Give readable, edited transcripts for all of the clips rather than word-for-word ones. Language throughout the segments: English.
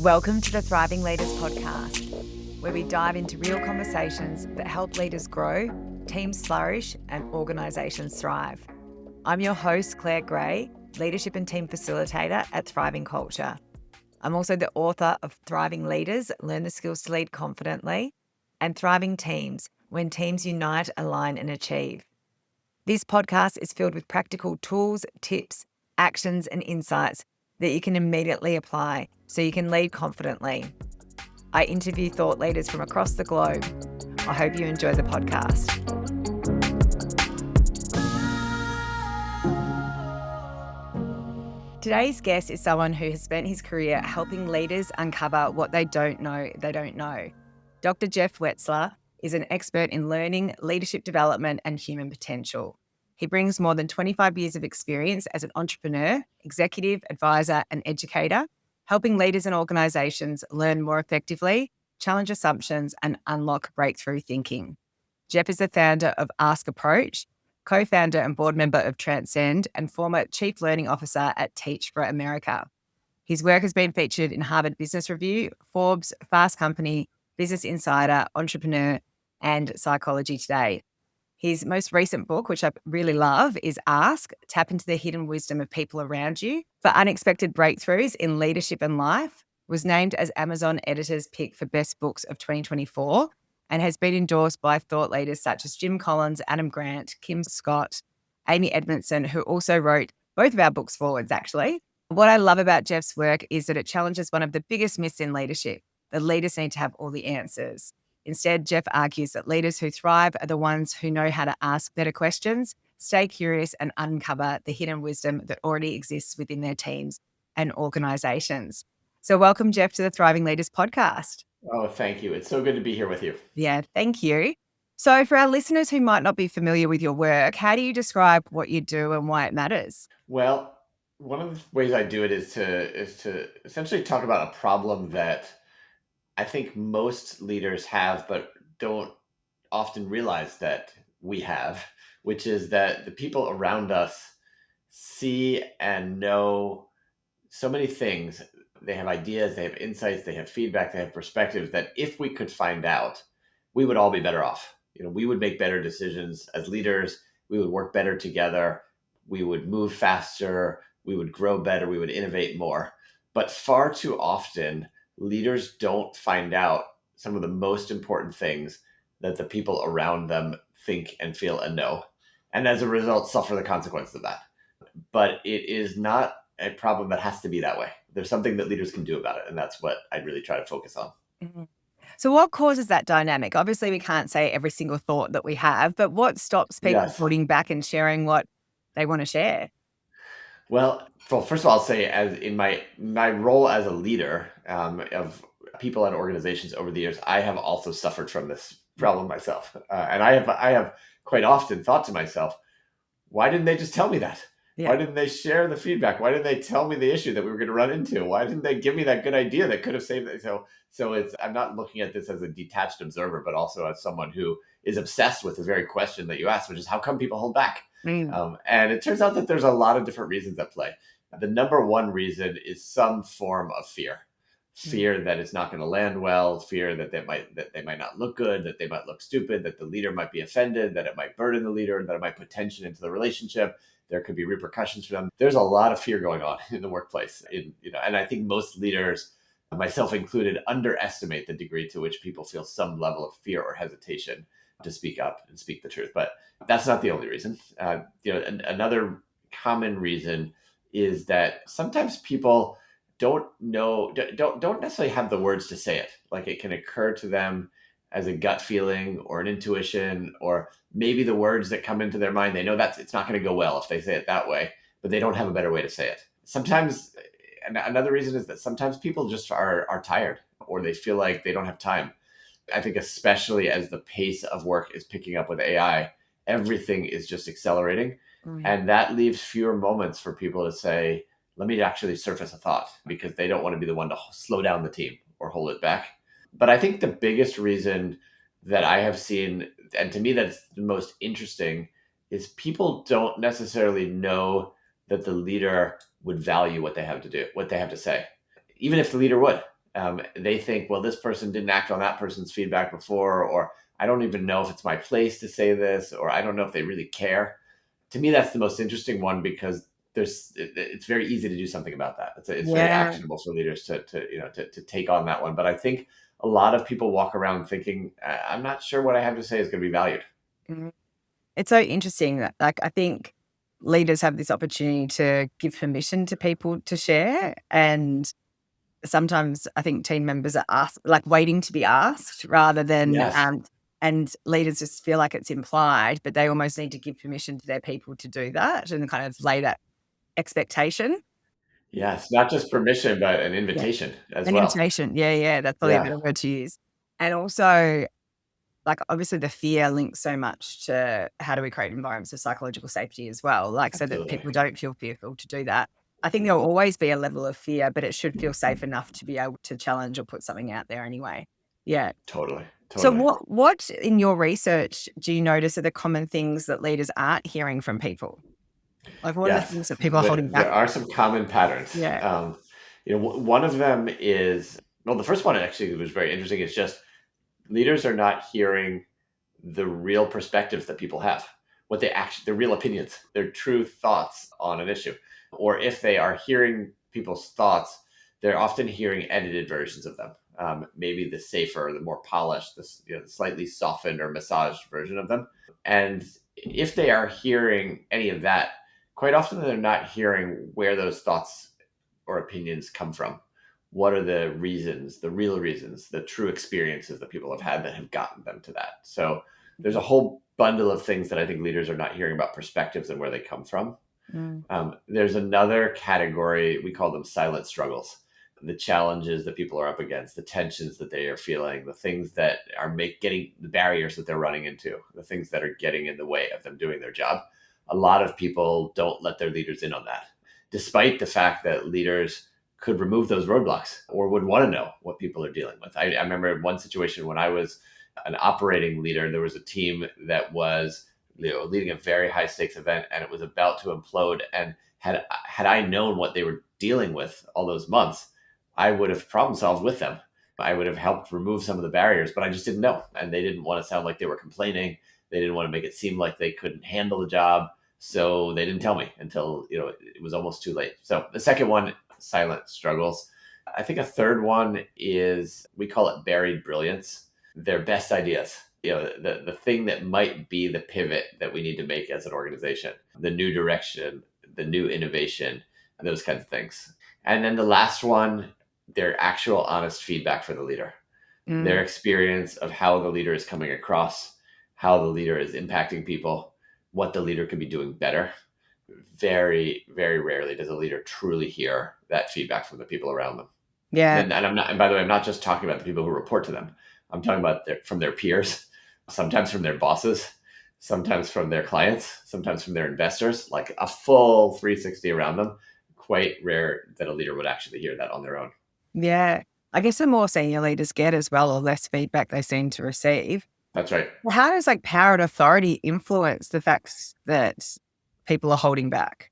Welcome to the Thriving Leaders podcast, where we dive into real conversations that help leaders grow, teams flourish, and organisations thrive. I'm your host, Claire Gray, Leadership and Team Facilitator at Thriving Culture. I'm also the author of Thriving Leaders, Learn the Skills to Lead Confidently, and Thriving Teams, When Teams Unite, Align and Achieve. This podcast is filled with practical tools, tips, actions, and insights that you can immediately apply so you can lead confidently. I interview thought leaders from across the globe. I hope you enjoy the podcast. Today's guest is someone who has spent his career helping leaders uncover what they don't know. Dr. Jeff Wetzler is an expert in learning, leadership development, and human potential. He brings more than 25 years of experience as an entrepreneur, executive, advisor, and educator, helping leaders and organizations learn more effectively, challenge assumptions, and unlock breakthrough thinking. Jeff is the founder of Ask Approach, co-founder and board member of Transcend, and former chief learning officer at Teach for America. His work has been featured in Harvard Business Review, Forbes, Fast Company, Business Insider, Entrepreneur, and Psychology Today. His most recent book, which I really love, is Ask, Tap into the Hidden Wisdom of People Around You for Unexpected Breakthroughs in Leadership and Life, was named as Amazon Editor's Pick for Best Books of 2024, and has been endorsed by thought leaders such as Jim Collins, Adam Grant, Kim Scott, Amy Edmondson, who also wrote both of our books forwards, actually. What I love about Jeff's work is that it challenges one of the biggest myths in leadership, that leaders need to have all the answers. Instead, Jeff argues that leaders who thrive are the ones who know how to ask better questions, stay curious, and uncover the hidden wisdom that already exists within their teams and organizations. So welcome, Jeff, to the Thriving Leaders podcast. Oh, thank you. It's so good to be here with you. Yeah, thank you. So for our listeners who might not be familiar with your work, how do you describe what you do and why it matters? Well, one of the ways I do it is to essentially talk about a problem that I think most leaders have, but don't often realize that we have, which is that the people around us see and know so many things. They have ideas, they have insights, they have feedback, they have perspectives that if we could find out, we would all be better off. We would make better decisions as leaders. We would work better together. We would move faster. We would grow better. We would innovate more. But far too often, leaders don't find out some of the most important things that the people around them think and feel and know. And as a result, suffer the consequences of that. But it is not a problem that has to be that way. There's something that leaders can do about it. And that's what I really try to focus on. Mm-hmm. So what causes that dynamic? Obviously, we can't say every single thought that we have, but what stops people Yes. holding back and sharing what they want to share? Well, first of all, I'll say as in my role as a leader of people and organizations over the years, I have also suffered from this problem myself, and I have quite often thought to myself, why didn't they just tell me that? Yeah. Why didn't they share the feedback? Why didn't they tell me the issue that we were going to run into? Why didn't they give me that good idea that could have saved it? So I'm not looking at this as a detached observer, but also as someone who is obsessed with the very question that you asked, which is how come people hold back? And it turns out that there's a lot of different reasons at play. The number one reason is some form of fear. Fear that it's not going to land well, fear that they might not look good, that they might look stupid, that the leader might be offended, that it might burden the leader, that it might put tension into the relationship. There could be repercussions for them. There's a lot of fear going on in the workplace, and I think most leaders, myself included, underestimate the degree to which people feel some level of fear or hesitation to speak up and speak the truth. But that's not the only reason. Another common reason is that sometimes people don't necessarily have the words to say it. Like it can occur to them as a gut feeling or an intuition, or maybe the words that come into their mind, they know that it's not going to go well if they say it that way, but they don't have a better way to say it. Sometimes, and another reason is that sometimes people just are tired, or they feel like they don't have time. I think especially as the pace of work is picking up with AI, everything is just accelerating. And that leaves fewer moments for people to say, let me actually surface a thought, because they don't want to be the one to slow down the team or hold it back. But I think the biggest reason that I have seen, and to me that's the most interesting, is people don't necessarily know that the leader would value what they have to do, what they have to say, even if the leader would. They think, well, this person didn't act on that person's feedback before, or I don't even know if it's my place to say this, or I don't know if they really care. To me, that's the most interesting one because it's very easy to do something about that. It's very Yeah. actionable for leaders to take on that one. But I think a lot of people walk around thinking, I'm not sure what I have to say is going to be valued. Mhm. It's so interesting that, like, I think leaders have this opportunity to give permission to people to share. And sometimes I think team members are asked, like, waiting to be asked rather than, Yes. and leaders just feel like it's implied, but they almost need to give permission to their people to do that and kind of lay that expectation. Yes. Not just permission, but an Yeah. invitation as An well. invitation. Yeah, yeah. That's probably a Yeah, better word to use. And also, like, obviously the fear links so much to how do we create environments of psychological safety as well, like, so that absolutely. people don't feel fearful to do that. I think there'll always be a level of fear, but it should feel safe enough to be able to challenge or put something out there anyway. Yeah. Totally. So Totally. what in your research do you notice are the common things that leaders aren't hearing from people? Like, what are the Yes, things that people are holding back there from? are some common patterns. Yeah. One of them is, well, the first one actually was very interesting. Is just leaders are not hearing the real perspectives that people have, what they actually, their real opinions, their true thoughts on an issue. Or if they are hearing people's thoughts, they're often hearing edited versions of them. Maybe the safer, the more polished, the slightly softened or massaged version of them. And if they are hearing any of that, quite often they're not hearing where those thoughts or opinions come from. What are the reasons, the real reasons, the true experiences that people have had that have gotten them to that? So there's a whole bundle of things that I think leaders are not hearing about perspectives and where they come from. Mm. There's another category, we call them silent struggles. The challenges that people are up against, the tensions that they are feeling, the things that are getting the barriers that they're running into, the things that are getting in the way of them doing their job. A lot of people don't let their leaders in on that, despite the fact that leaders could remove those roadblocks or would want to know what people are dealing with. I remember one situation when I was an operating leader, there was a team that was leading a very high stakes event and it was about to implode. And had I known what they were dealing with all those months, I would have problem solved with them. I would have helped remove some of the barriers, but I just didn't know. And they didn't want to sound like they were complaining. They didn't want to make it seem like they couldn't handle the job. So they didn't tell me until, it was almost too late. So the second one, silent struggles. I think a third one is, we call it buried brilliance. Their best ideas, the thing that might be the pivot that we need to make as an organization, the new direction, the new innovation, those kinds of things. And then the last one, their actual honest feedback for the leader, Mm. their experience of how the leader is coming across, how the leader is impacting people, what the leader could be doing better. Very, very rarely does a leader truly hear that feedback from the people around them. Yeah. And I'm not, and by the way, I'm not just talking about the people who report to them. I'm talking about from their peers, sometimes from their bosses, sometimes from their clients, sometimes from their investors, like a full 360 around them. Quite rare that a leader would actually hear that on their own. Yeah. I guess the more senior leaders get as well, or less feedback they seem to receive. That's right. Well, how does, like, power and authority influence the facts that people are holding back?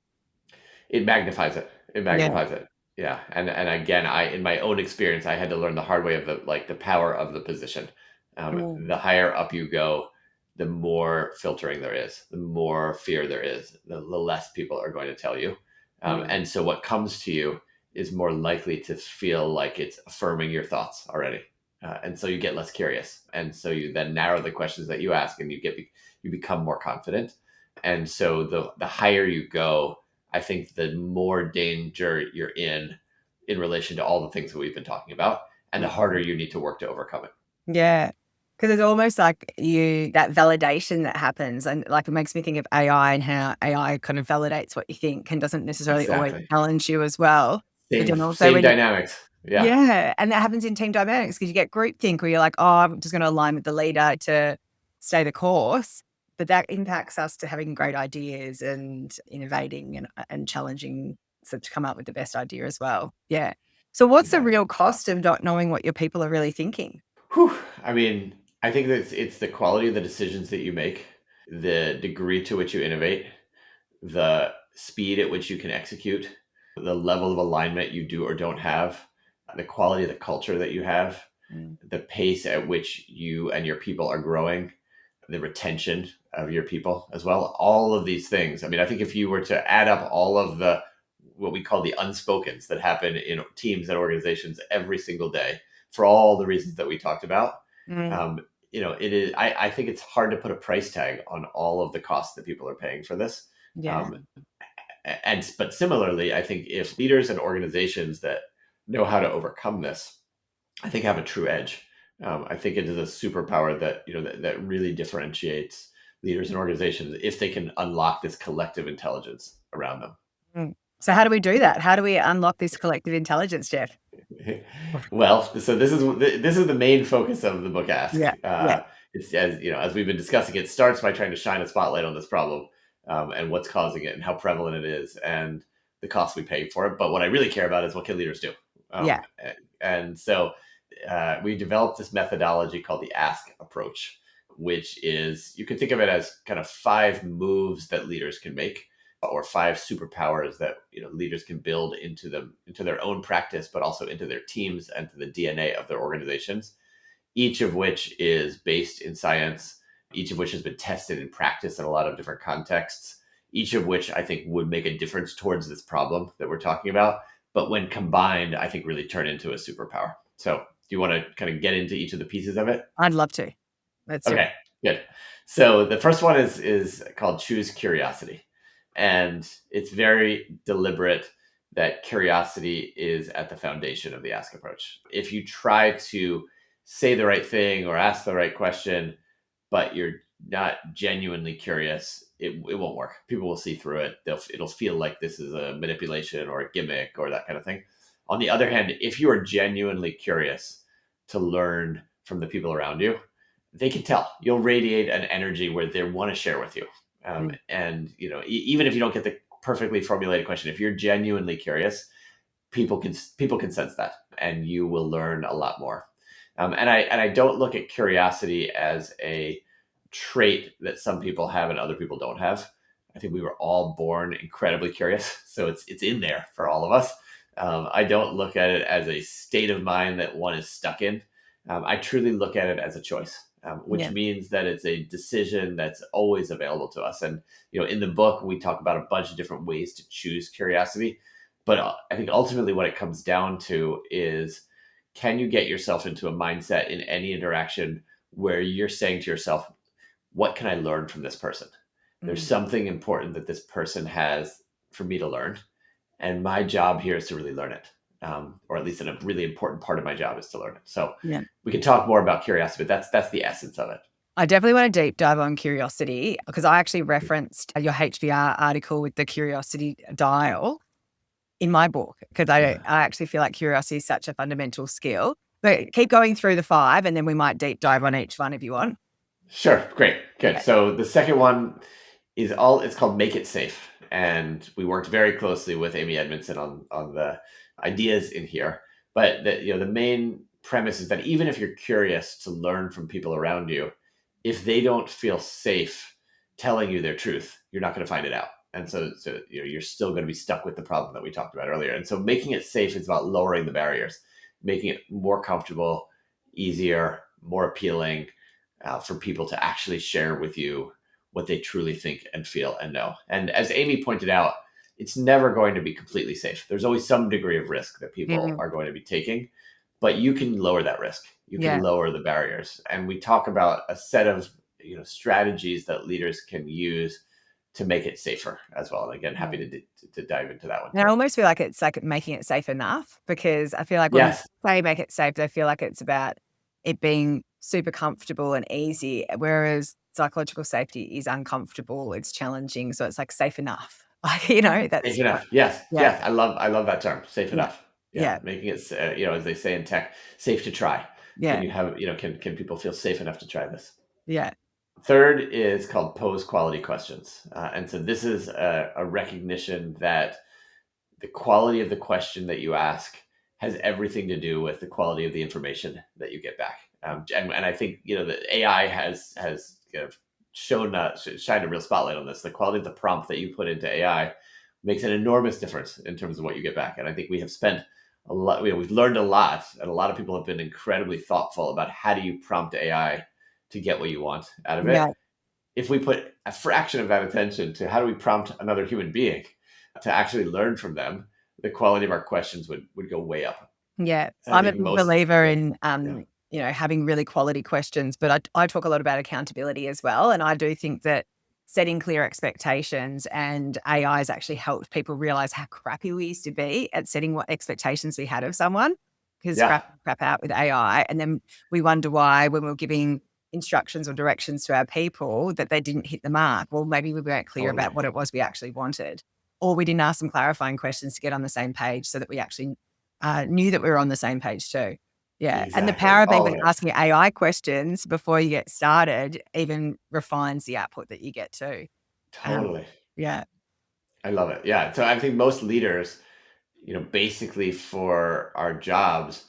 It magnifies it. It Yeah. magnifies it. Yeah. And again, in my own experience, I had to learn the hard way of the power of the position. Mm. The higher up you go, the more filtering there is, the more fear there is, the less people are going to tell you. Mm. And so what comes to you is more likely to feel like it's affirming your thoughts already. And so you get less curious. And so you then narrow the questions that you ask and you become more confident. And so the higher you go, I think the more danger you're in relation to all the things that we've been talking about, and the harder Mm. you need to work to overcome it. Yeah. Because it's almost like that validation that happens, and, like, it makes me think of AI and how AI kind of validates what you think and doesn't necessarily always Exactly. challenge you as well. But then also Same when dynamics. Yeah, yeah, and that happens in team dynamics because you get groupthink where you're like, "Oh, I'm just gonna align with the leader to stay the course," but that impacts us to having great ideas and innovating and challenging, so to come up with the best idea as well. Yeah. So what's the exactly. real cost of not knowing what your people are really thinking? Whew. I mean, I think that it's the quality of the decisions that you make, the degree to which you innovate, the speed at which you can execute, the level of alignment you do or don't have, the quality of the culture that you have, Mm. the pace at which you and your people are growing, the retention of your people as well. All of these things. I mean, I think if you were to add up all of the what we call the unspokens that happen in teams and organizations every single day for all the reasons that we talked about, Mm. um, it is. I think it's hard to put a price tag on all of the costs that people are paying for this. Yeah. Um, and but similarly, I think if leaders and organizations that know how to overcome this, I think have a true edge. I think it is a superpower that that really differentiates leaders and organizations if they can unlock this collective intelligence around them. Mm. So how do we do that? How do we unlock this collective intelligence, Jeff? Well, so this is the main focus of the book. Ask. Yeah. Yeah. It's as as we've been discussing. It starts by trying to shine a spotlight on this problem and what's causing it and how prevalent it is and the cost we pay for it. But what I really care about is what can leaders do. Yeah. And so we developed this methodology called the Ask approach, which is you can think of it as kind of 5 moves that leaders can make or 5 superpowers that leaders can build into their own practice, but also into their teams and to the DNA of their organizations. Each of which is based in science, each of which has been tested in practice in a lot of different contexts. Each of which I think would make a difference towards this problem that we're talking about. But when combined, I think really turn into a superpower. So, do you want to kind of get into each of the pieces of it? I'd love to. Let's do it. Okay, good. So the first one is called choose curiosity, and it's very deliberate that curiosity is at the foundation of the ask approach. If you try to say the right thing or ask the right question, but you're not genuinely curious, it won't work. People will see through it. It'll feel like this is a manipulation or a gimmick or that kind of thing. On the other hand, if you are genuinely curious to learn from the people around you, they can tell. You'll radiate an energy where they want to share with you. Mm. And even if you don't get the perfectly formulated question, if you're genuinely curious, people can sense that, and you will learn a lot more. And I don't look at curiosity as a trait that some people have and other people don't have. I think we were all born incredibly curious, so it's in there for all of us. I don't look at it as a state of mind that one is stuck in. I truly look at it as a choice, which Yeah. means that it's a decision that's always available to us. And in the book, we talk about a bunch of different ways to choose curiosity. But I think ultimately what it comes down to is, can you get yourself into a mindset in any interaction where you're saying to yourself, what can I learn from this person? There's Mm. something important that this person has for me to learn. And my job here is to really learn it. Or at least a really important part of my job is to learn it. So Yeah. we can talk more about curiosity, but that's the essence of it. I definitely want to deep dive on curiosity because I actually referenced your HBR article with the curiosity dial in my book because I actually feel like curiosity is such a fundamental skill. But keep going through the 5 and then we might deep dive on each one if you want. Sure, great, good. Okay. So the second one it's called Make It Safe, and we worked very closely with Amy Edmondson on the ideas in here. But the main premise is that even if you're curious to learn from people around you, if they don't feel safe telling you their truth, you're not going to find it out. And so you're still going to be stuck with the problem that we talked about earlier. And so making it safe is about lowering the barriers, making it more comfortable, easier, more appealing for people to actually share with you what they truly think and feel and know. And as Amy pointed out, it's never going to be completely safe. There's always some degree of risk that people Mm. are going to be taking, but you can lower that risk. You can Yeah. lower the barriers. And we talk about a set of strategies that leaders can use to make it safer as well. And again, happy Mm. to dive into that one And too. I almost feel like it's like making it safe enough because I feel like when we Yes. say make it safe, I feel like it's about it being super comfortable and easy, whereas psychological safety is uncomfortable, it's challenging. So it's like safe enough. Like, Safe that's enough. Yes. yeah, Yes. I love that term. Safe yeah, enough. Yeah. yeah, Making it, as they say in tech, safe to try. Can yeah, you have, can people feel safe enough to try this? yeah. Third is called pose quality questions. And so this is a recognition that the quality of the question that you ask has everything to do with the quality of the information that you get back. And I think the AI has kind of shined a real spotlight on this. The quality of the prompt that you put into AI makes an enormous difference in terms of what you get back. And I think we have spent a lot, we've learned a lot, and a lot of people have been incredibly thoughtful about how do you prompt AI to get what you want out of it. Yeah. If we put a fraction of that attention to how do we prompt another human being to actually learn from them, the quality of our questions would go way up. Yeah. And I I'm a think big most, believer yeah, in, yeah, having really quality questions, but I talk a lot about accountability as well. And I do think that setting clear expectations and AI has actually helped people realize how crappy we used to be at setting what expectations we had of someone, because yeah, crap out with AI. And then we wonder why when we're giving instructions or directions to our people that they didn't hit the mark. Well, maybe we weren't clear totally. about what it was we actually wanted, or we didn't ask some clarifying questions to get on the same page so that we actually knew that we were on the same page too. Yeah. And the Exactly. power of All even of it. asking AI questions before you get started even refines the output that you get too. Um, Totally. yeah. I love it. Yeah. So I think most leaders, basically for our jobs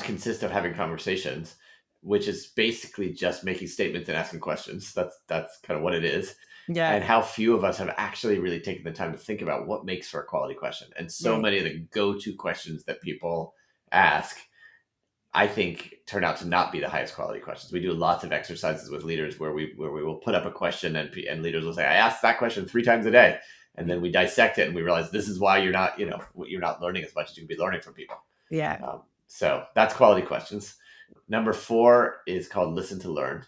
consist of having conversations, which is basically just making statements and asking questions. That's kind of what it is. Yeah. And how few of us have actually really taken the time to think about what makes for a quality question. And so Mm, many of the go-to questions that people ask, I think, turn out to not be the highest quality questions. We do lots of exercises with leaders where we will put up a question, and leaders will say, "I asked that question 3 times a day," and then we dissect it and we realize this is why you're not learning as much as you can be learning from people. yeah. So that's quality questions. Number 4 is called listen to learn,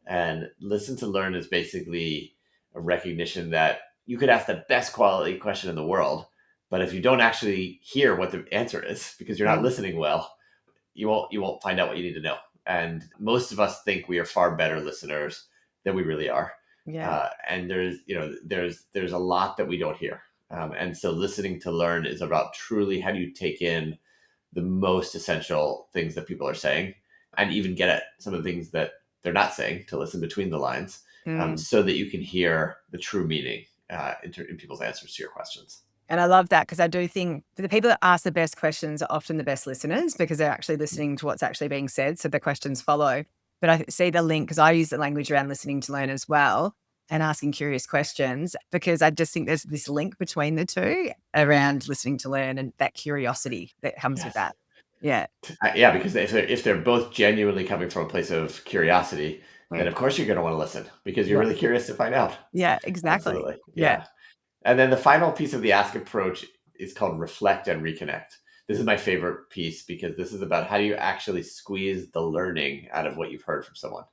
and listen to learn is basically a recognition that you could ask the best quality question in the world, but if you don't actually hear what the answer is because you're not Mm, listening well, you won't find out what you need to know. And most of us think we are far better listeners than we really are. yeah. And there's a lot that we don't hear. And so listening to learn is about truly how do you take in the most essential things that people are saying, and even get at some of the things that they're not saying, to listen between the lines, Mm. so that you can hear the true meaning in people's answers to your questions. And I love that because I do think the people that ask the best questions are often the best listeners because they're actually listening to what's actually being said. So the questions follow. But I see the link because I use the language around listening to learn as well and asking curious questions because I just think there's this link between the two around listening to learn and that curiosity that comes with Yes. that. Yeah. Yeah, because if they're both genuinely coming from a place of curiosity, then Mm. of course you're going to want to listen because you're Yeah. really curious to find out. Yeah. Exactly. Absolutely. Yeah. Yeah. And then the final piece of the ask approach is called reflect and reconnect. This is my favorite piece because this is about how do you actually squeeze the learning out of what you've heard from someone.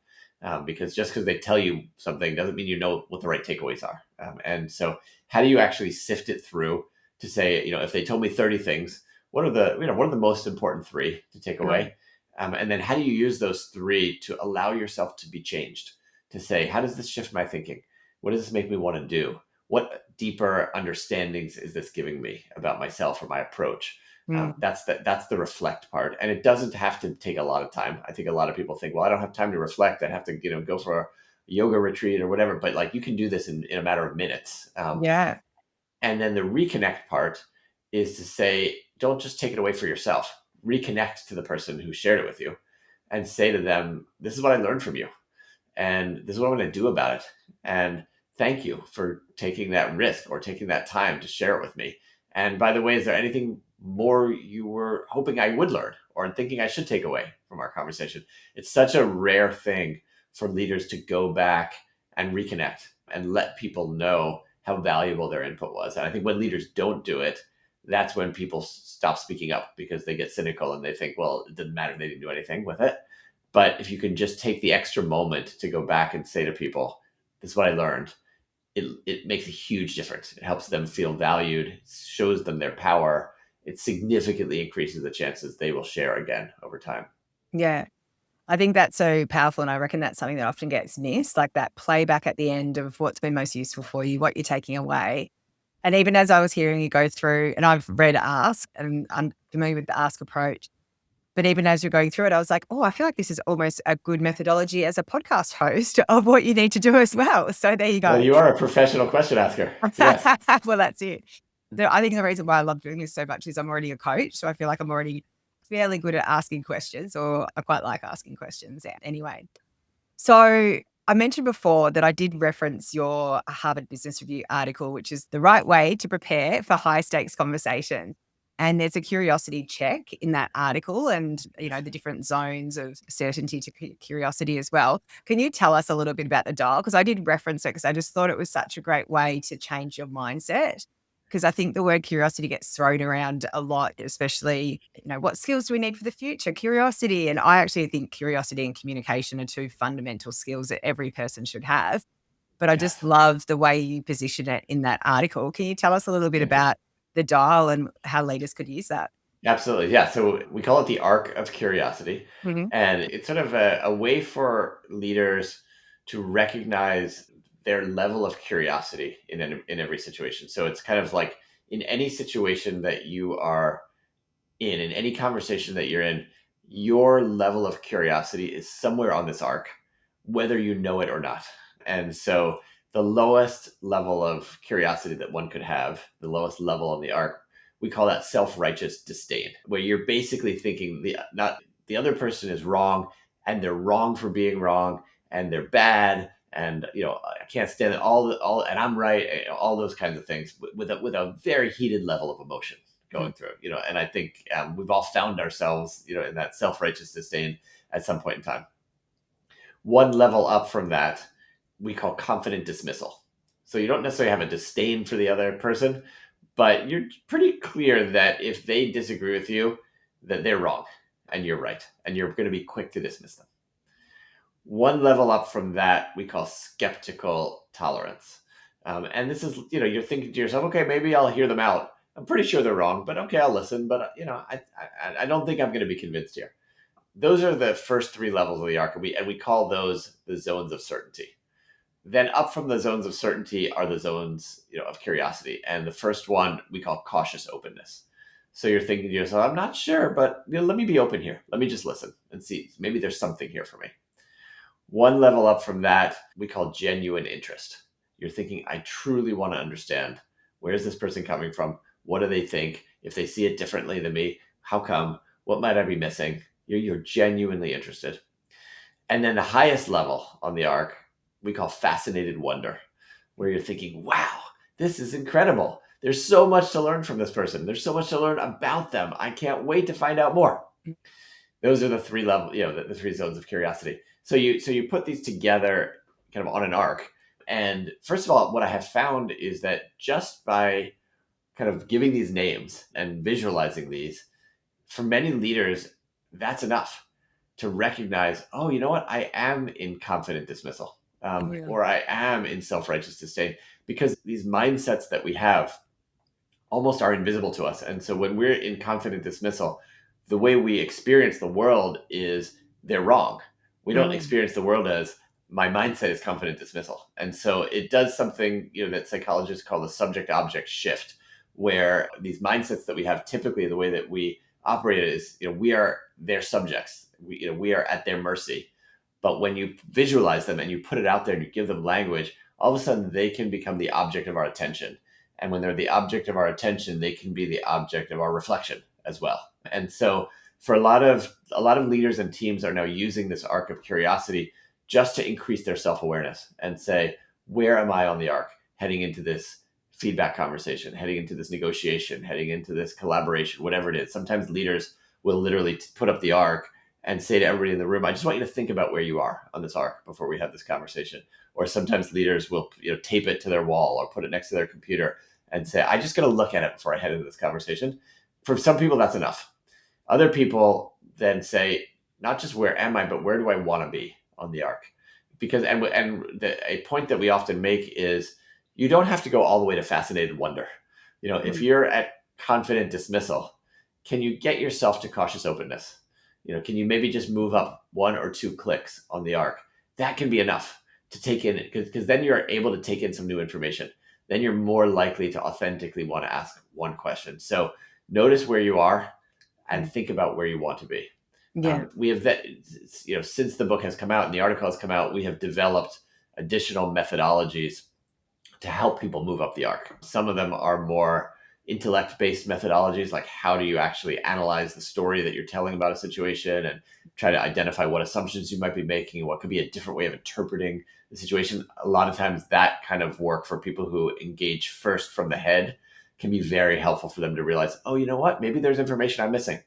Because just because they tell you something doesn't mean you know what the right takeaways are. And so, how do you actually sift it through to say, if they told me 30 things, what are the most important three to take Mm. away? And then how do you use those three to allow yourself to be changed? To say, how does this shift my thinking? What does this make me want to do? What deeper understandings is this giving me about myself or my approach? Mm. That's the reflect part, and it doesn't have to take a lot of time. I think a lot of people think, well, I don't have time to reflect. I have to go for a yoga retreat or whatever. But like you can do this in a matter of minutes. Yeah. And then the reconnect part is to say, don't just take it away for yourself. Reconnect to the person who shared it with you, and say to them, "This is what I learned from you, and this is what I'm going to do about it. And thank you for taking that risk or taking that time to share it with me. And by the way, is there anything more you were hoping I would learn or thinking I should take away from our conversation?" It's such a rare thing for leaders to go back and reconnect and let people know how valuable their input was. And I think when leaders don't do it, that's when people stop speaking up because they get cynical and they think, well, it didn't matter. They didn't do anything with it. But if you can just take the extra moment to go back and say to people, "This is what I learned," it makes a huge difference. It helps them feel valued, shows them their power. It significantly increases the chances they will share again over time. Yeah. I think that's so powerful, and I reckon that's something that often gets missed, like that playback at the end of what's been most useful for you, what you're taking away. And even as I was hearing you go through, and I've read Ask, and I'm familiar with the Ask approach, but even as you're going through it, I was like, oh, I feel like this is almost a good methodology as a podcast host of what you need to do as well. So there you Well, go. you are a professional question asker. Yes. Well, that's it. I think the reason why I love doing this so much is I'm already a coach. So I feel like I'm already fairly good at asking questions, or I quite like asking questions anyway. So I mentioned before that I did reference your Harvard Business Review article, which is the right way to prepare for high stakes conversation. And there's a curiosity check in that article and, the different zones of certainty to curiosity as well. Can you tell us a little bit about the dial? Because I did reference it because I just thought it was such a great way to change your mindset. Because I think the word curiosity gets thrown around a lot, especially, what skills do we need for the future? Curiosity. And I actually think curiosity and communication are two fundamental skills that every person should have. But I just Yes. love the way you position it in that article. Can you tell us a little bit Thank you. about the dial and how leaders could use that? Absolutely. Yeah. So we call it the arc of curiosity. Mhm. And it's sort of a way for leaders to recognize their level of curiosity in every situation. So it's kind of like in any situation that you are in any conversation that you're in, your level of curiosity is somewhere on this arc, whether you know it or not. And so the lowest level of curiosity that one could have, the lowest level on the arc, we call that self-righteous disdain, where you're basically thinking the other person is wrong and they're wrong for being wrong and they're bad and I can't stand it all and I'm right, all those kinds of things with a very heated level of emotion Mhm. going through, and I think we've all found ourselves, in that self-righteous disdain at some point in time. One level up from that, we call confident dismissal. So you don't necessarily have a disdain for the other person, but you're pretty clear that if they disagree with you, that they're wrong and you're right, and you're going to be quick to dismiss them. One level up from that, we call skeptical tolerance. And this is, you're thinking to yourself, okay, maybe I'll hear them out. I'm pretty sure they're wrong, but okay, I'll listen. But I don't think I'm going to be convinced here. Those are the first three levels of the arc, and we call those the zones of certainty. Then up from the zones of certainty are the zones, of curiosity, and the first one we call cautious openness. So you're thinking to yourself, I'm not sure, but let me be open here. Let me just listen and see. Maybe there's something here for me. One level up from that, we call genuine interest. You're thinking, I truly want to understand, where is this person coming from? What do they think? If they see it differently than me, how come? What might I be missing? You're genuinely interested. And then the highest level on the arc, we call fascinated wonder, where you're thinking, wow, this is incredible. There's so much to learn from this person. There's so much to learn about them. I can't wait to find out more. Those are the three level, the three zones of curiosity. So you put these together kind of on an arc. And first of all, what I have found is that just by kind of giving these names and visualizing these, for many leaders, that's enough to recognize, oh, you know what? I am in confident dismissal, Yeah. or I am in self-righteous disdain, because these mindsets that we have almost are invisible to us. And so when we're in confident dismissal, the way we experience the world is they're wrong. We don't Mm. experience the world as my mindset is confident dismissal. And so it does something, that psychologists call the subject object shift, where these mindsets that we have, typically the way that we operate is, we are their subjects. We are at their mercy. But when you visualize them and you put it out there and you give them language, all of a sudden they can become the object of our attention. And when they're the object of our attention, they can be the object of our reflection as well. And so for a lot of leaders and teams are now using this arc of curiosity just to increase their self-awareness and say, where am I on the arc heading into this feedback conversation, heading into this negotiation, heading into this collaboration, whatever it is. Sometimes leaders will literally put up the arc and say to everybody in the room, I just want you to think about where you are on this arc before we have this conversation. Or sometimes leaders will, tape it to their wall or put it next to their computer and say, I just got to look at it before I head into this conversation. For some people, that's enough. Other people then say, not just where am I, but where do I want to be on the arc? Because a point that we often make is you don't have to go all the way to fascinated wonder. If Mm. you're at confident dismissal, can you get yourself to cautious openness? Can you maybe just move up one or two clicks on the arc? That can be enough to take in, because then you're able to take in some new information. Then you're more likely to authentically want to ask one question. So notice where you are and Mm. think about where you want to be. Yeah. We have that, since the book has come out and the article has come out, we have developed additional methodologies to help people move up the arc. Some of them are more intellect based methodologies, like how do you actually analyze the story that you're telling about a situation and try to identify what assumptions you might be making, what could be a different way of interpreting the situation. A lot of times that kind of work for people who engage first from the head can be very helpful for them to realize, oh, you know what, maybe there's information I'm missing.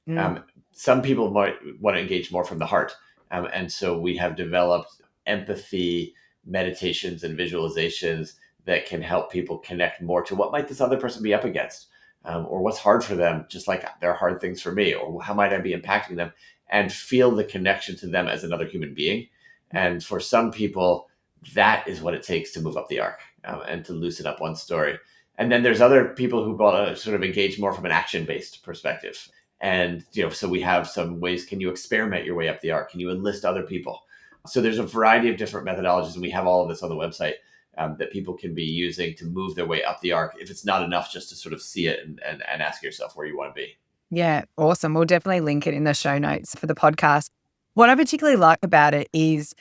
Mm. Some people might want to engage more from the heart. And so we have developed empathy meditations and visualizations that can help people connect more to what might this other person be up against, or what's hard for them, just like there are hard things for me, or how might I be impacting them, and feel the connection to them as another human being. And for some people, that is what it takes to move up the arc, and to loosen up one story. And then there's other people who want to sort of engage more from an action-based perspective. And so we have some ways. Can you experiment your way up the arc? Can you enlist other people? So there's a variety of different methodologies, and we have all of this on the website, that people can be using to move their way up the arc, if it's not enough just to sort of see it and ask yourself where you want to be. Yeah, awesome. We'll definitely link it in the show notes for the podcast. What I particularly like about it is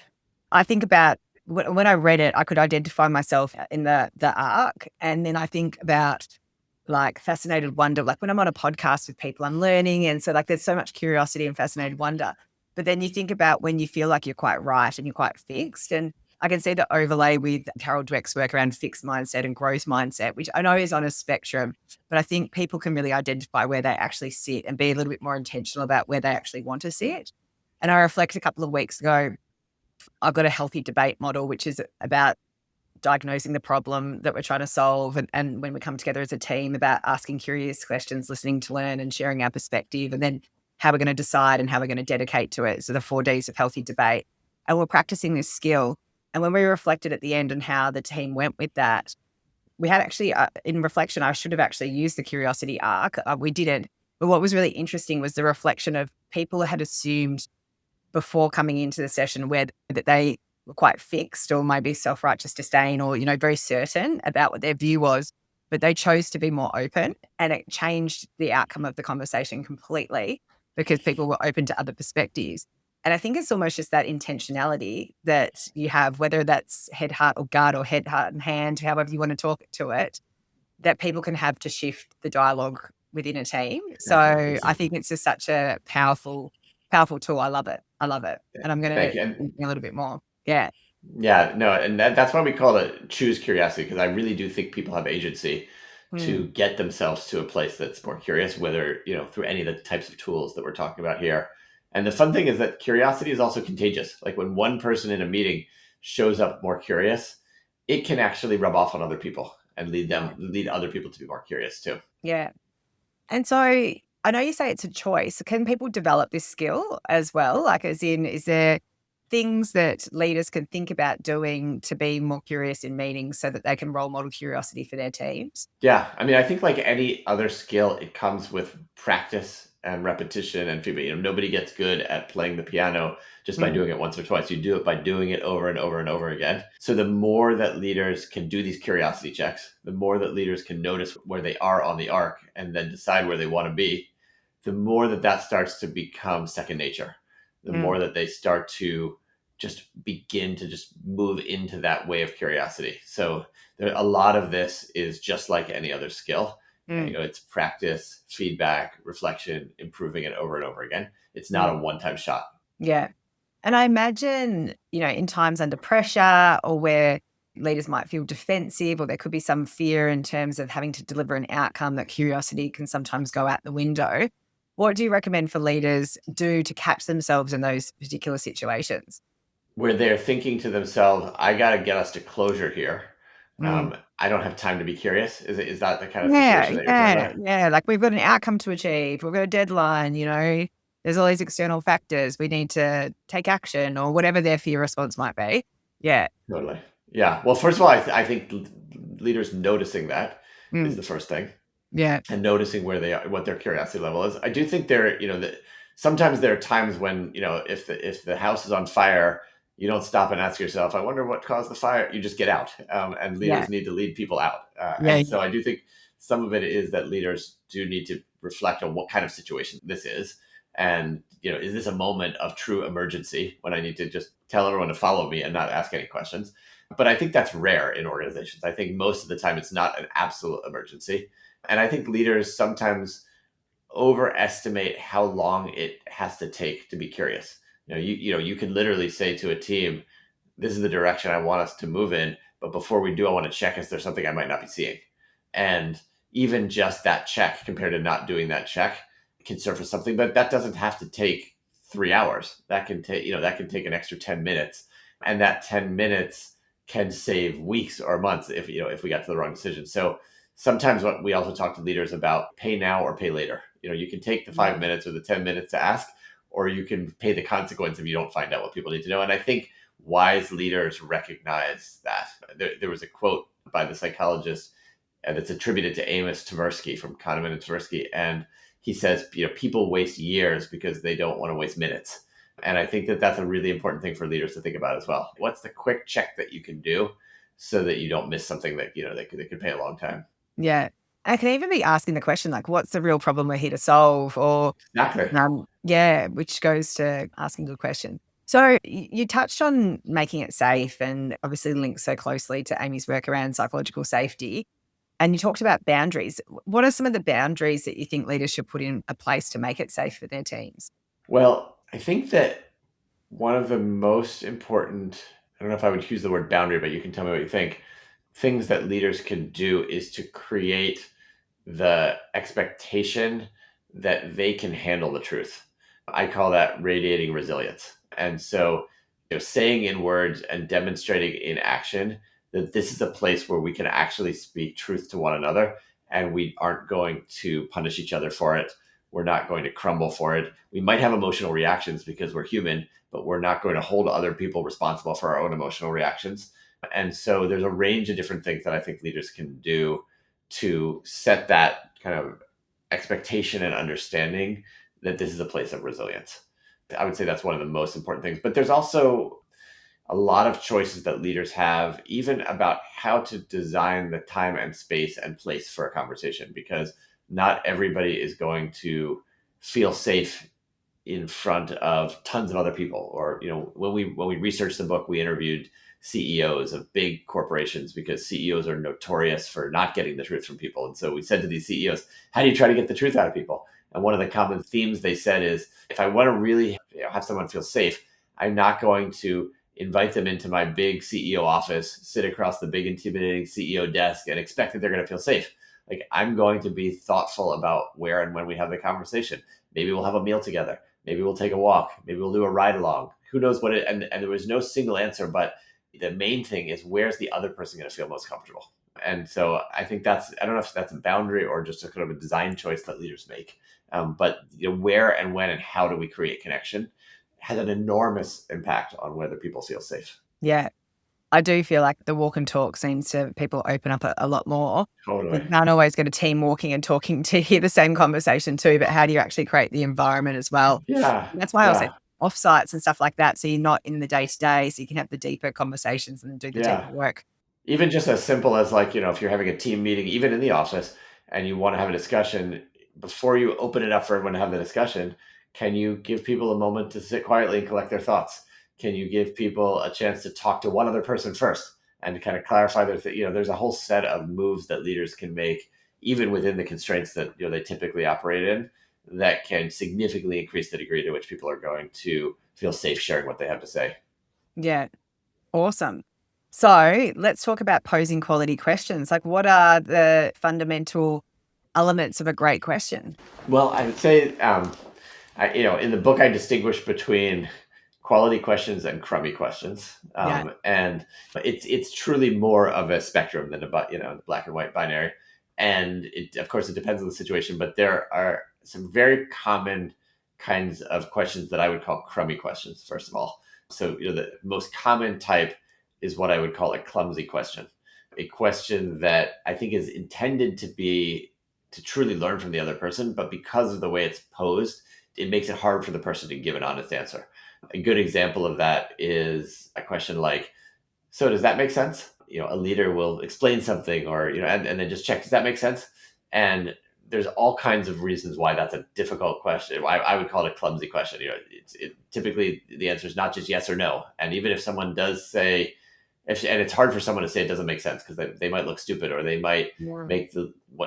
I think about when I read it, I could identify myself in the arc. And then I think about like fascinated wonder, like when I'm on a podcast with people, I'm learning. And so like there's so much curiosity and fascinated wonder. But then you think about when you feel like you're quite right and you're quite fixed. And I can see the overlay with Carol Dweck's work around fixed mindset and growth mindset, which I know is on a spectrum, but I think people can really identify where they actually sit and be a little bit more intentional about where they actually want to sit. And I reflect a couple of weeks ago, I've got a healthy debate model, which is about diagnosing the problem that we're trying to solve. And when we come together as a team, about asking curious questions, listening to learn and sharing our perspective, and then how we're going to decide and how we're going to dedicate to it. So the 4 Ds of healthy debate. And we're practicing this skill. And when we reflected at the end on how the team went with that, we had actually, in reflection, I should have actually used the curiosity arc. We didn't. But what was really interesting was the reflection of people had assumed before coming into the session where that they were quite fixed or maybe self-righteous disdain or, very certain about what their view was, but they chose to be more open, and it changed the outcome of the conversation completely because people were open to other perspectives. And I think it's almost just that intentionality that you have, whether that's head, heart, or gut, or head, heart, and hand, however you want to talk to it, that people can have to shift the dialogue within a team. So I think it's just such a powerful, powerful tool. I love it. I love it. And I'm going Thank to you. a little bit more. Yeah. Yeah, no, and that's why we call it choose curiosity, because I really do think people have agency Mm, to get themselves to a place that's more curious, whether, through any of the types of tools that we're talking about here. And the fun thing is that curiosity is also contagious. Like when one person in a meeting shows up more curious, it can actually rub off on other people and yeah. lead other people to be more curious too. Yeah. And so I know you say it's a choice. Can people develop this skill as well? Like, as in, is there things that leaders can think about doing to be more curious in meetings so that they can role model curiosity for their teams? Yeah, I mean, I think like any other skill, it comes with practice and repetition and feedback. Nobody gets good at playing the piano just by Mm, doing it once or twice. You do it by doing it over and over and over again. So the more that leaders can do these curiosity checks, the more that leaders can notice where they are on the arc and then decide where they want to be, the more that that starts to become second nature. The mm, more that they start to just begin to just move into that way of curiosity. So a lot of this is just like any other skill. mm, It's practice, feedback, reflection, improving it over and over again. It's not mm. a one-time shot. Yeah. And I imagine, in times under pressure or where leaders might feel defensive or there could be some fear in terms of having to deliver an outcome, that curiosity can sometimes go out the window. What do you recommend for leaders do to catch themselves in those particular situations? Where they're thinking to themselves, I got to get us to closure here. Mm. I don't have time to be curious. Is that the kind of Yeah, situation that you're talking yeah, about? yeah. Like we've got an outcome to achieve, we've got a deadline, there's all these external factors. We need to take action or whatever their fear response might be. Yeah. Totally. Yeah. Well, first of all, I think leaders noticing that is Mm. the first thing. Yeah. And noticing where they are, what their curiosity level is. I do think that sometimes there are times when, if the house is on fire, you don't stop and ask yourself, I wonder what caused the fire. You just get out, and Yeah. leaders need to lead people out. Yeah. And Yeah. so I do think some of it is that leaders do need to reflect on what kind of situation this is. And, is this a moment of true emergency when I need to just tell everyone to follow me and not ask any questions? But I think that's rare in organizations. I think most of the time it's not an absolute emergency. And I think leaders sometimes overestimate how long it has to take to be curious. You can literally say to a team, "This is the direction I want us to move in, but before we do, I want to check is there something I might not be seeing." And even just that check compared to not doing that check can surface something, but that doesn't have to take 3 hours. That can take, that can take an extra 10 minutes. And that 10 minutes can save weeks or months if we got to the wrong decision. So sometimes what we also talk to leaders about, pay now or pay later. You can take the 5 minutes or the 10 minutes to ask, or you can pay the consequence if you don't find out what people need to know. And I think wise leaders recognize that. There was a quote by the psychologist that's attributed to Amos Tversky from Kahneman and Tversky. And he says, people waste years because they don't want to waste minutes. And I think that that's a really important thing for leaders to think about as well. What's the quick check that you can do so that you don't miss something that could pay a long time? Yeah. I can even be asking the question, like, what's the real problem we're here to solve? Or, Exactly. yeah, which goes to asking a good question. So you touched on making it safe and obviously links so closely to Amy's work around psychological safety. And you talked about boundaries. What are some of the boundaries that you think leaders should put in a place to make it safe for their teams? Well, I think that one of the most important, I don't know if I would use the word boundary, but you can tell me what you think, things that leaders can do is to create the expectation that they can handle the truth. I call that radiating resilience. And so, saying in words and demonstrating in action that this is a place where we can actually speak truth to one another, and we aren't going to punish each other for it. We're not going to crumble for it. We might have emotional reactions because we're human, but we're not going to hold other people responsible for our own emotional reactions. And so there's a range of different things that I think leaders can do to set that kind of expectation and understanding that this is a place of resilience. I would say that's one of the most important things. But there's also a lot of choices that leaders have, even about how to design the time and space and place for a conversation, because not everybody is going to feel safe in front of tons of other people. Or, when we researched the book, we interviewed CEOs of big corporations because CEOs are notorious for not getting the truth from people. And so we said to these CEOs, how do you try to get the truth out of people? And one of the common themes they said is, if I want to really have someone feel safe, I'm not going to invite them into my big CEO office, sit across the big intimidating CEO desk, and expect that they're going to feel safe. Like, I'm going to be thoughtful about where and when we have the conversation. Maybe we'll have a meal together. Maybe we'll take a walk. Maybe we'll do a ride along. Who knows what it, and there was no single answer, but the main thing is, where's the other person going to feel most comfortable? And so I think I don't know if that's a boundary or just a kind of a design choice that leaders make. But where and when and how do we create connection has an enormous impact on whether people feel safe. Yeah. I do feel like the walk and talk seems to people open up a lot more. You Totally. can't always get a team walking and talking to hear the same conversation too, but how do you actually create the environment as well? Yeah. And that's why I also Yeah. offsites and stuff like that, so you're not in the day to day, so you can have the deeper conversations and do the deeper Yeah. work. Even just as simple as, like, if you're having a team meeting, even in the office, and you want to have a discussion, before you open it up for everyone to have the discussion, can you give people a moment to sit quietly and collect their thoughts? Can you give people a chance to talk to one other person first and to kind of clarify there's a whole set of moves that leaders can make, even within the constraints that they typically operate in, that can significantly increase the degree to which people are going to feel safe sharing what they have to say. Yeah, awesome. So let's talk about posing quality questions. Like, what are the fundamental elements of a great question? Well, I would say, in the book, I distinguish between quality questions and crummy questions, Yeah, and it's truly more of a spectrum than black and white binary. And of course, it depends on the situation, but there are some very common kinds of questions that I would call crummy questions. First of all, so the most common type is what I would call a clumsy question, a question that I think is intended to truly learn from the other person, but because of the way it's posed, it makes it hard for the person to give an honest answer. A good example of that is a question like, so does that make sense? A leader will explain something, or, and then just check, does that make sense? And there's all kinds of reasons why that's a difficult question. I would call it a clumsy question. Typically the answer is not just yes or no. And even if someone does say, and it's hard for someone to say it doesn't make sense, because they might look stupid, or they might yeah,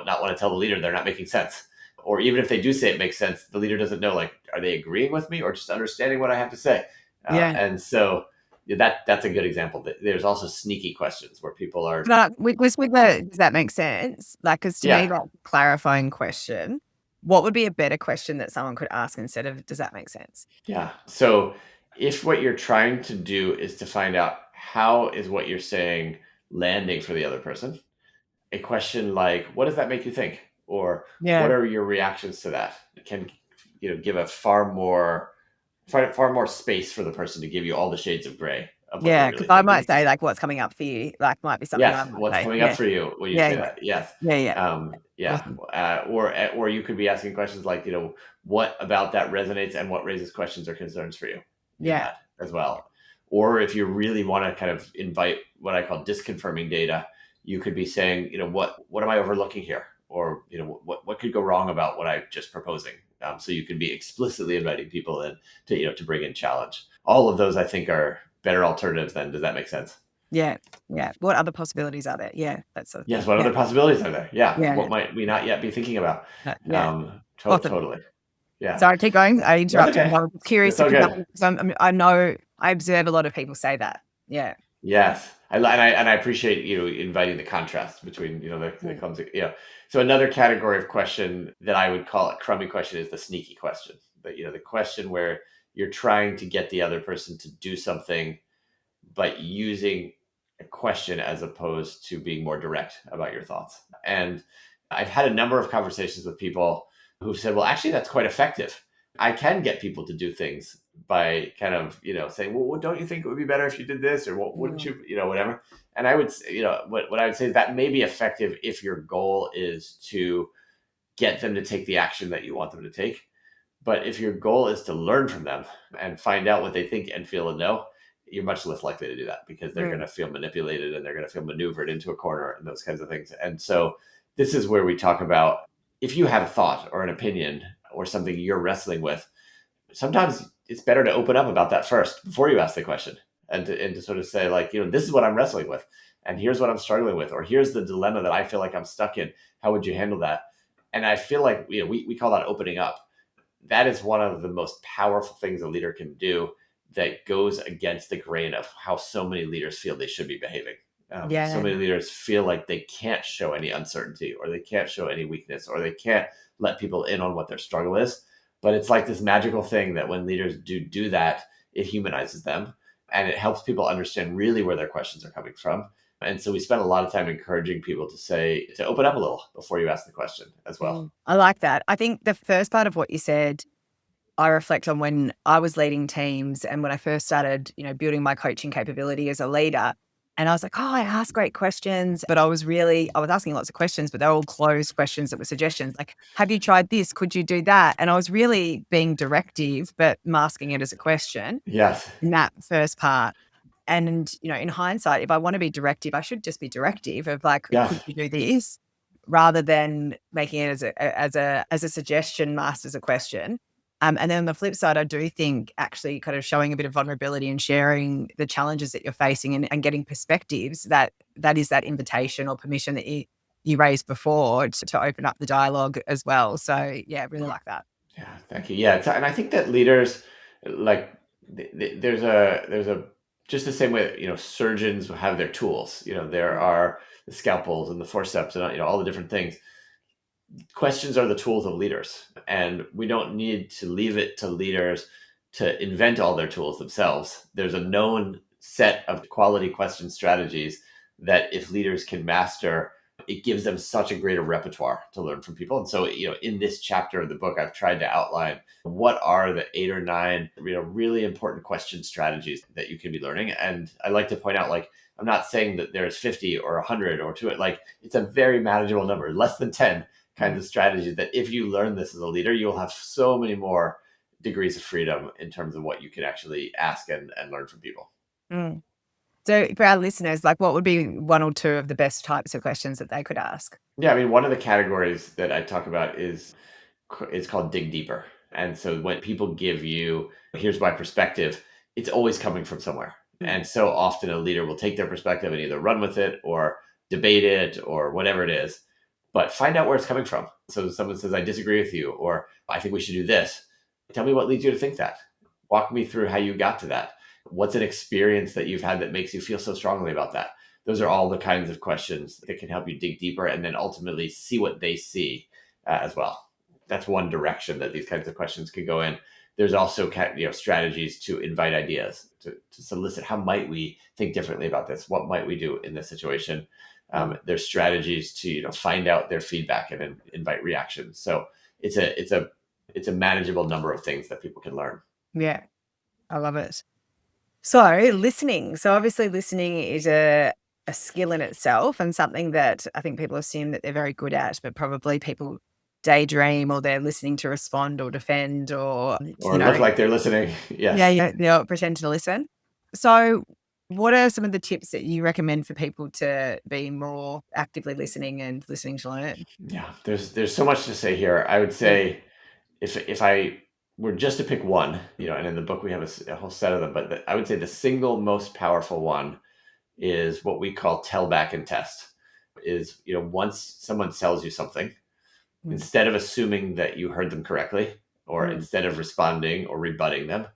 not want to tell the leader they're not making sense. Or even if they do say it makes sense, the leader doesn't know, like, are they agreeing with me or just understanding what I have to say? yeah, And so That's a good example. There's also sneaky questions where people are, But with the, does that make sense? Like, because to me, yeah, like clarifying question, what would be a better question that someone could ask instead of, does that make sense? yeah. So if what you're trying to do is to find out how is what you're saying landing for the other person, a question like, what does that make you think? Or what Yeah. are your reactions to that? Can, give a far more space for the person to give you all the shades of gray of what they're Yeah. Because really I thinking. might say, like, what's coming up for you, like, might be something I Yes, might what's say. coming up Yeah. for you when you Yeah. say Yeah. that? Yes. Yeah. Yeah. Yeah. Awesome. Or you could be asking questions like, what about that resonates and what raises questions or concerns for you in Yeah. that as well. Or if you really want to kind of invite what I call disconfirming data, you could be saying, what am I overlooking here? Or, what could go wrong about what I'm just proposing? So you can be explicitly inviting people in to bring in challenge. All of those, I think, are better alternatives than, does that make sense? Yeah. Yeah. What other possibilities are there? Yeah. That sort of Yes. thing. What Yeah. other possibilities are there? Yeah. Yeah. What might we not yet be thinking about? Yeah. Awesome. Totally. Yeah. Sorry, keep going. I That's interrupted. okay. I was curious That's all if that, good. because I know I observe a lot of people say that. Yeah. Yes. And I appreciate inviting the contrast between the Mm. clumsy. So another category of question that I would call a crummy question is the sneaky question. But the question where you're trying to get the other person to do something, but using a question as opposed to being more direct about your thoughts. And I've had a number of conversations with people who've said, well, actually, that's quite effective. I can get people to do things by kind of, saying, well, don't you think it would be better if you did this? Or what wouldn't Mm. you, whatever. And I would, what I would say is that may be effective if your goal is to get them to take the action that you want them to take. But if your goal is to learn from them and find out what they think and feel and know, you're much less likely to do that because they're going Mm. to feel manipulated and they're going to feel maneuvered into a corner and those kinds of things. And so this is where we talk about, if you have a thought or an opinion or something you're wrestling with, sometimes it's better to open up about that first before you ask the question, and to sort of say, like, this is what I'm wrestling with and here's what I'm struggling with, or here's the dilemma that I feel like I'm stuck in. How would you handle that? And I feel like we call that opening up. That is one of the most powerful things a leader can do that goes against the grain of how so many leaders feel they should be behaving. So Yeah. many leaders feel like they can't show any uncertainty or they can't show any weakness or they can't let people in on what their struggle is. But it's like this magical thing that when leaders do that, it humanizes them and it helps people understand really where their questions are coming from. And so we spend a lot of time encouraging people to open up a little before you ask the question as well. Mm. I like that. I think the first part of what you said, I reflect on when I was leading teams and when I first started, building my coaching capability as a leader. And I was like, oh, I ask great questions, but I was asking lots of questions, but they're all closed questions that were suggestions. Like, have you tried this? Could you do that? And I was really being directive, but masking it as a question Yes. in that first part. And, in hindsight, if I want to be directive, I should just be directive of like, could Yes. you do this? Rather than making it as a suggestion masked as a question. And then on the flip side, I do think actually kind of showing a bit of vulnerability and sharing the challenges that you're facing and getting perspectives that is that invitation or permission that you raised before to open up the dialogue as well. So yeah, really like that. Yeah, thank you. Yeah, and I think that leaders, like, there's a just the same way that, surgeons have their tools. There Mm. are the scalpels and the forceps and all the different things. Questions are the tools of leaders, and we don't need to leave it to leaders to invent all their tools themselves. There's a known set of quality question strategies that if leaders can master, it gives them such a greater repertoire to learn from people. And so, in this chapter of the book, I've tried to outline what are the 8 or 9, really important question strategies that you can be learning. And I like to point out, like, I'm not saying that there's 50 or 100 or 200, like, it's a very manageable number, less than 10 kinds Mm. of strategies that if you learn this as a leader, you'll have so many more degrees of freedom in terms of what you can actually ask and learn from people. Mm. So for our listeners, like what would be one or two of the best types of questions that they could ask? Yeah, I mean, one of the categories that I talk about is it's called dig deeper. And so when people give you, here's my perspective, it's always coming from somewhere. Mm. And so often a leader will take their perspective and either run with it or debate it or whatever it is, but find out where it's coming from. So someone says, I disagree with you, or I think we should do this. Tell me what leads you to think that. Walk me through how you got to that. What's an experience that you've had that makes you feel so strongly about that? Those are all the kinds of questions that can help you dig deeper and then ultimately see what they see as well. That's one direction that these kinds of questions can go in. There's also strategies to invite ideas, to solicit how might we think differently about this? What might we do in this situation? There's strategies to find out their feedback and then invite reactions. So it's a manageable number of things that people can learn. Yeah, I love it. So listening. So obviously listening is a skill in itself and something that I think people assume that they're very good at, but probably people daydream or they're listening to respond or defend or, Or look like they're listening. yeah, Yes. they'll pretend to listen. So what are some of the tips that you recommend for people to be more actively listening and listening to learn? Yeah. There's so much to say here. I would Yeah. say if I were just to pick one, and in the book we have a whole set of them, but I would say the single most powerful one is what we call tell back and test. Is once someone sells you something, Mm, instead of assuming that you heard them correctly, or mm, instead of responding or rebutting them,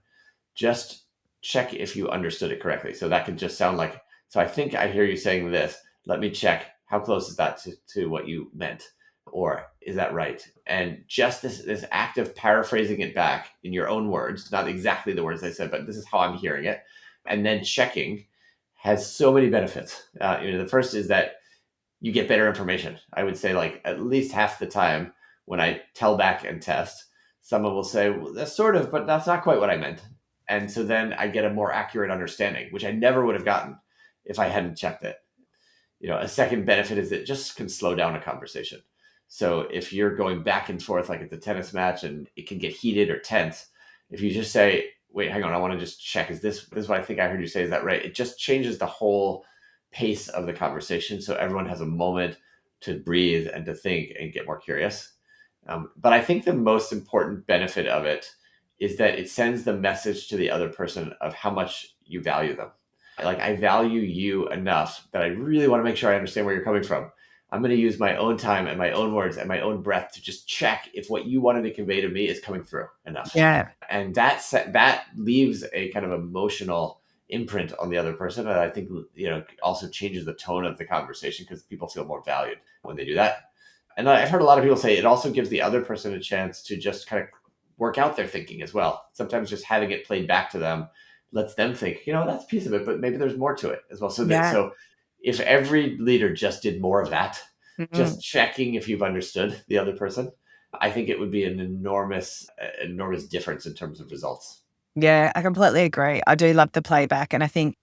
just check if you understood it correctly. So that could just sound like, so I think I hear you saying this. Let me check. How close is that to what you meant? Or is that right? And just this act of paraphrasing it back in your own words, not exactly the words I said, but this is how I'm hearing it. And then checking has so many benefits. The first is that you get better information. I would say like at least half the time when I tell back and test, someone will say, well, that's sort of, but that's not quite what I meant. And so then I get a more accurate understanding, which I never would have gotten if I hadn't checked it. A second benefit is it just can slow down a conversation. So if you're going back and forth like it's a tennis match and it can get heated or tense, if you just say, wait, hang on, I want to just check, is this what I think I heard you say? Is that right? It just changes the whole pace of the conversation. So everyone has a moment to breathe and to think and get more curious. But I think the most important benefit of it is that it sends the message to the other person of how much you value them. Like, I value you enough that I really want to make sure I understand where you're coming from. I'm going to use my own time and my own words and my own breath to just check if what you wanted to convey to me is coming through enough. yeah. And that leaves a kind of emotional imprint on the other person, and I think also changes the tone of the conversation because people feel more valued when they do that. And I've heard a lot of people say it also gives the other person a chance to just kind of work out their thinking as well. Sometimes just having it played back to them lets them think, that's a piece of it, but maybe there's more to it as well. Yeah. So if every leader just did more of that, Mm. just checking if you've understood the other person, I think it would be an enormous difference in terms of results. Yeah, I completely agree. I do love the playback. And I think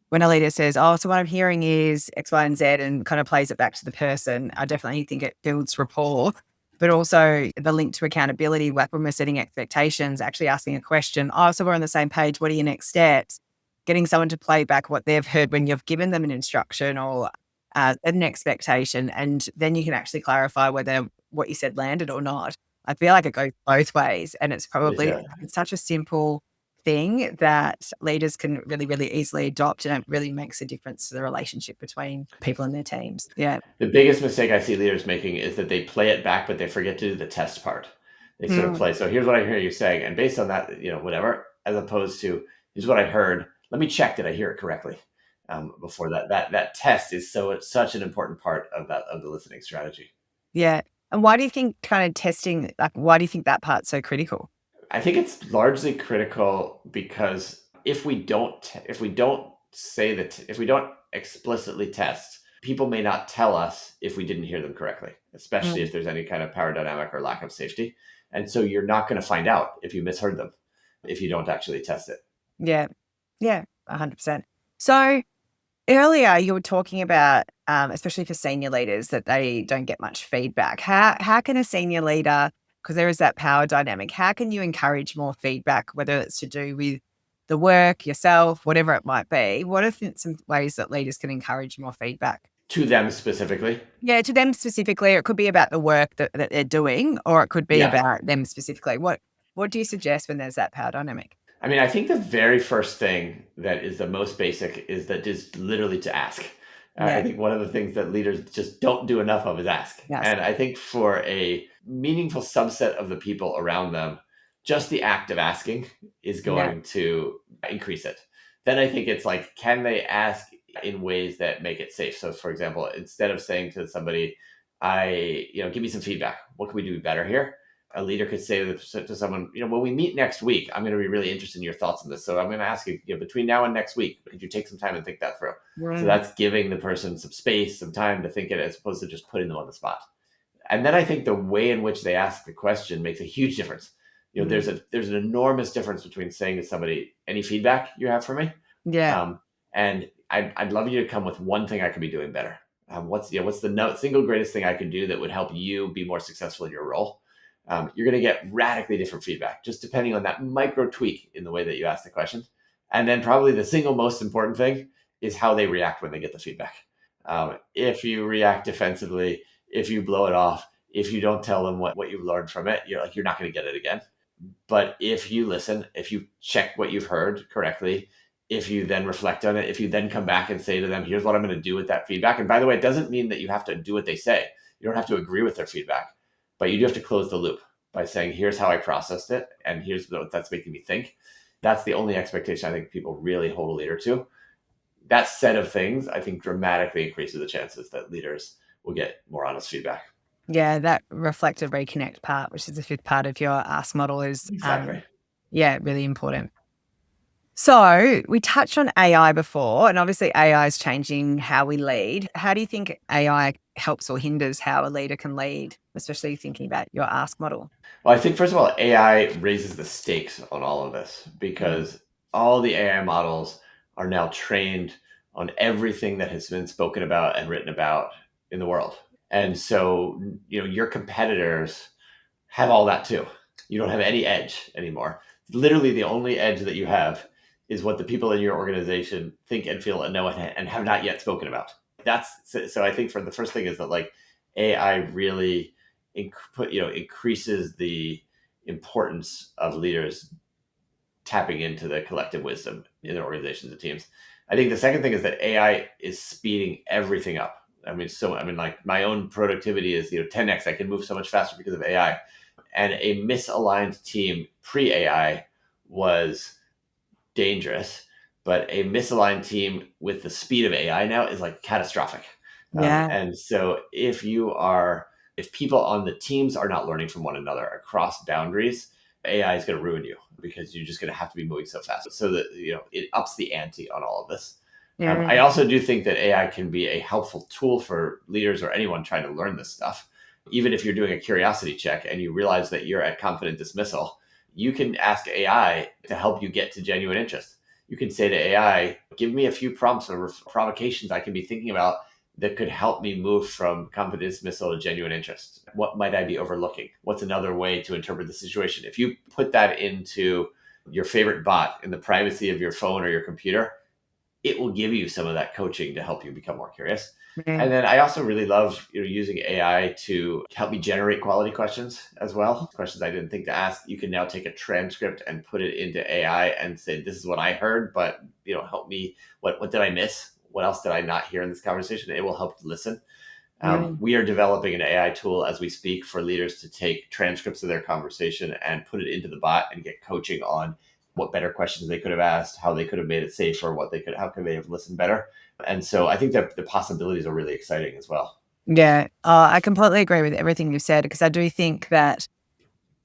when a leader says, oh, so what I'm hearing is X, Y, and Z and kind of plays it back to the person, I definitely think it builds rapport. But also the link to accountability, like when we're setting expectations, actually asking a question, oh, so we're on the same page. What are your next steps? Getting someone to play back what they've heard when you've given them an instruction or an expectation. And then you can actually clarify whether what you said landed or not. I feel like it goes both ways. And Yeah. it's such a simple thing that leaders can really, really easily adopt, and it really makes a difference to the relationship between people and their teams. Yeah. The biggest mistake I see leaders making is that they play it back, but they forget to do the test part. They sort of Mm, play, so here's what I hear you saying. And based on that, whatever, as opposed to, here's what I heard. Let me check, did I hear it correctly? Before that test is such an important part of the listening strategy. yeah. And why do you think kind of testing, like, why do you think that part's so critical? I think it's largely critical because if we don't say that, if we don't explicitly test, people may not tell us if we didn't hear them correctly, especially Mm, if there's any kind of power dynamic or lack of safety. And so you're not going to find out if you misheard them if you don't actually test it. yeah. Yeah. 100%. So earlier you were talking about, especially for senior leaders, that they don't get much feedback. How can a senior leader, because there is that power dynamic, how can you encourage more feedback, whether it's to do with the work, yourself, whatever it might be? What are some ways that leaders can encourage more feedback? To them specifically. Yeah, to them specifically, or it could be about the work that they're doing, or it could be Yeah. about them specifically. What do you suggest when there's that power dynamic? I mean, I think the very first thing that is the most basic is that is literally to ask. I Yeah. think one of the things that leaders just don't do enough of is ask. Yes. And I think for a meaningful subset of the people around them, just the act of asking is Yeah. going to increase it. Then I think it's like, can they ask in ways that make it safe? So, for example, instead of saying to somebody, give me some feedback. What can we do better here? A leader could say to someone, when we meet next week, I'm going to be really interested in your thoughts on this. So I'm going to ask you, between now and next week, could you take some time and think that through? So Right. that's giving the person some space, some time to think it, as opposed to just putting them on the spot. And then I think the way in which they ask the question makes a huge difference. Mm. There's an enormous difference between saying to somebody, any feedback you have for me? Yeah. And I'd love you to come with one thing I could be doing better. What's the single greatest thing I could do that would help you be more successful in your role? You're going to get radically different feedback, just depending on that micro tweak in the way that you ask the question. And then probably the single most important thing is how they react when they get the feedback. If you react defensively, if you blow it off, if you don't tell them what you've learned from it, you're not going to get it again. But if you listen, if you check what you've heard correctly, if you then reflect on it, if you then come back and say to them, here's what I'm going to do with that feedback. And by the way, it doesn't mean that you have to do what they say. You don't have to agree with their feedback, but you do have to close the loop by saying, here's how I processed it. And here's what that's making me think. That's the only expectation I think people really hold a leader to. That set of things, I think, dramatically increases the chances that leaders will get more honest feedback. Yeah, that reflective reconnect part, which is the fifth part of your ask model, is Exactly. yeah, really important. So we touched on AI before, and obviously AI is changing how we lead. How do you think AI helps or hinders how a leader can lead, especially thinking about your ask model? Well, I think, first of all, AI raises the stakes on all of this Mm. because all the AI models are now trained on everything that has been spoken about and written about in the world. And so, your competitors have all that too. You don't have any edge anymore. Literally, the only edge that you have is what the people in your organization think and feel and know and have not yet spoken about. So I think, for the first thing is that, like, AI really increases the importance of leaders tapping into the collective wisdom in their organizations and teams. I think the second thing is that AI is speeding everything up. Like, my own productivity is 10x. I can move so much faster because of AI. And a misaligned team pre AI was dangerous, but a misaligned team with the speed of AI now is like catastrophic. Yeah. And so if people on the teams are not learning from one another across boundaries, AI is going to ruin you because you're just going to have to be moving so fast. So that it ups the ante on all of this. Yeah. I also do think that AI can be a helpful tool for leaders or anyone trying to learn this stuff. Even if you're doing a curiosity check and you realize that you're at confident dismissal, you can ask AI to help you get to genuine interest. You can say to AI, give me a few prompts or provocations I can be thinking about that could help me move from confident dismissal to genuine interest. What might I be overlooking? What's another way to interpret the situation? If you put that into your favorite bot in the privacy of your phone or your computer, it will give you some of that coaching to help you become more curious. Yeah. And then I also really love using AI to help me generate quality questions as well. Questions I didn't think to ask. You can now take a transcript and put it into AI and say, "This is what I heard, but help me. What did I miss? What else did I not hear in this conversation?" It will help to listen. Yeah. We are developing an AI tool as we speak for leaders to take transcripts of their conversation and put it into the bot and get coaching on what better questions they could have asked, how they could have made it safer, how could they have listened better. And so I think that the possibilities are really exciting as well. Yeah. I completely agree with everything you've said, because I do think that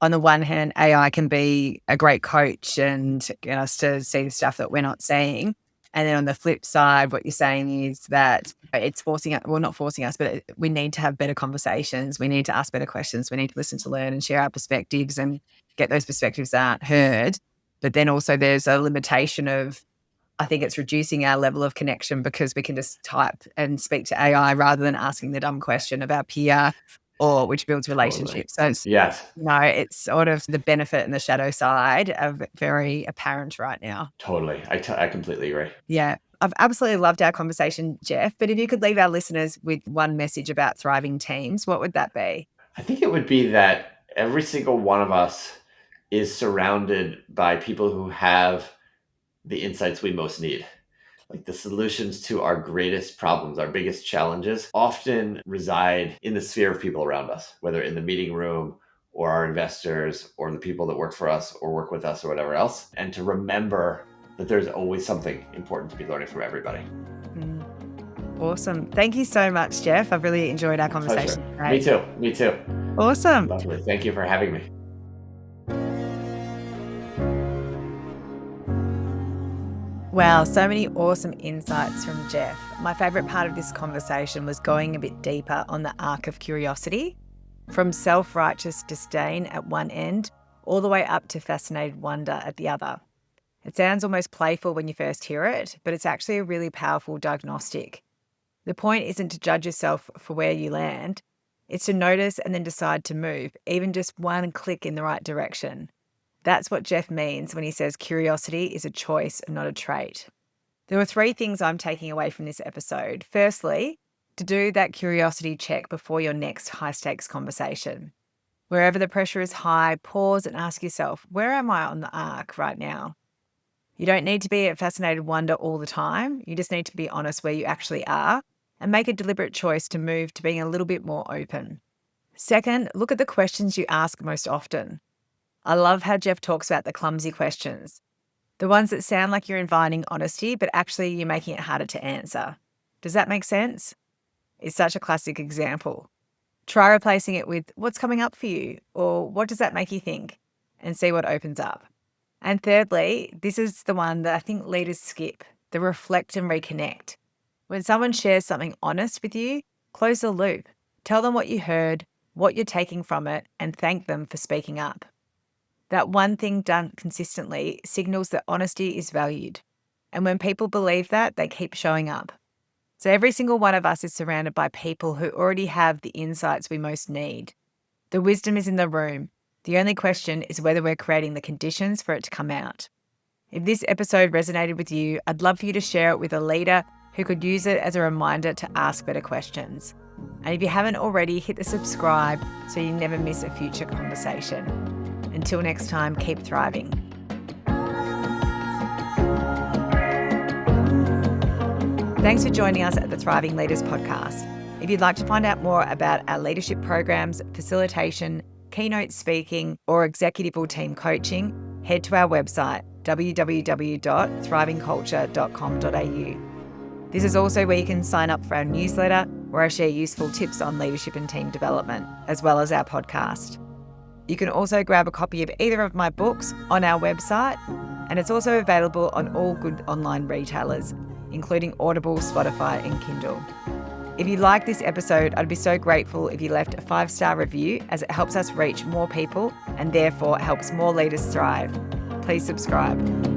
on the one hand, AI can be a great coach and get us to see the stuff that we're not seeing. And then on the flip side, what you're saying is that it's forcing us, well, not forcing us, but we need to have better conversations. We need to ask better questions. We need to listen to learn and share our perspectives and get those perspectives out heard. But then also there's a limitation of, I think it's reducing our level of connection because we can just type and speak to AI rather than asking the dumb question of our peer, or which builds Totally. relationships. So it's, Yes, it's sort of the benefit and the shadow side of very apparent right now. totally. I completely agree. Yeah. I've absolutely loved our conversation, Jeff. But if you could leave our listeners with one message about thriving teams, what would that be? I think it would be that every single one of us is surrounded by people who have the insights we most need. Like, the solutions to our greatest problems, our biggest challenges, often reside in the sphere of people around us, whether in the meeting room or our investors or the people that work for us or work with us or whatever else. And to remember that there's always something important to be learning from everybody. Mm. Awesome. Thank you so much, Jeff. I've really enjoyed our Pleasure. conversation Me today. too. Me too. Awesome. Lovely. Thank you for having me. Wow, so many awesome insights from Jeff. My favourite part of this conversation was going a bit deeper on the arc of curiosity, from self-righteous disdain at one end, all the way up to fascinated wonder at the other. It sounds almost playful when you first hear it, but it's actually a really powerful diagnostic. The point isn't to judge yourself for where you land, it's to notice and then decide to move, even just one click in the right direction. That's what Jeff means when he says curiosity is a choice and not a trait. There were 3 things I'm taking away from this episode. Firstly, to do that curiosity check before your next high-stakes conversation. Wherever the pressure is high, pause and ask yourself, where am I on the arc right now? You don't need to be at fascinated wonder all the time. You just need to be honest where you actually are and make a deliberate choice to move to being a little bit more open. Second, look at the questions you ask most often. I love how Jeff talks about the clumsy questions, the ones that sound like you're inviting honesty, but actually you're making it harder to answer. Does that make sense? It's such a classic example. Try replacing it with, what's coming up for you? Or what does that make you think? And see what opens up. And thirdly, this is the one that I think leaders skip, the reflect and reconnect. When someone shares something honest with you, close the loop. Tell them what you heard, what you're taking from it, and thank them for speaking up. That one thing done consistently signals that honesty is valued. And when people believe that, they keep showing up. So every single one of us is surrounded by people who already have the insights we most need. The wisdom is in the room. The only question is whether we're creating the conditions for it to come out. If this episode resonated with you, I'd love for you to share it with a leader who could use it as a reminder to ask better questions. And if you haven't already, hit the subscribe so you never miss a future conversation. Until next time, keep thriving. Thanks for joining us at the Thriving Leaders podcast. If you'd like to find out more about our leadership programs, facilitation, keynote speaking, or executive or team coaching, head to our website, www.thrivingculture.com.au. This is also where you can sign up for our newsletter, where I share useful tips on leadership and team development, as well as our podcast. You can also grab a copy of either of my books on our website, and it's also available on all good online retailers, including Audible, Spotify, and Kindle. If you like this episode, I'd be so grateful if you left a 5-star review, as it helps us reach more people and therefore helps more leaders thrive. Please subscribe.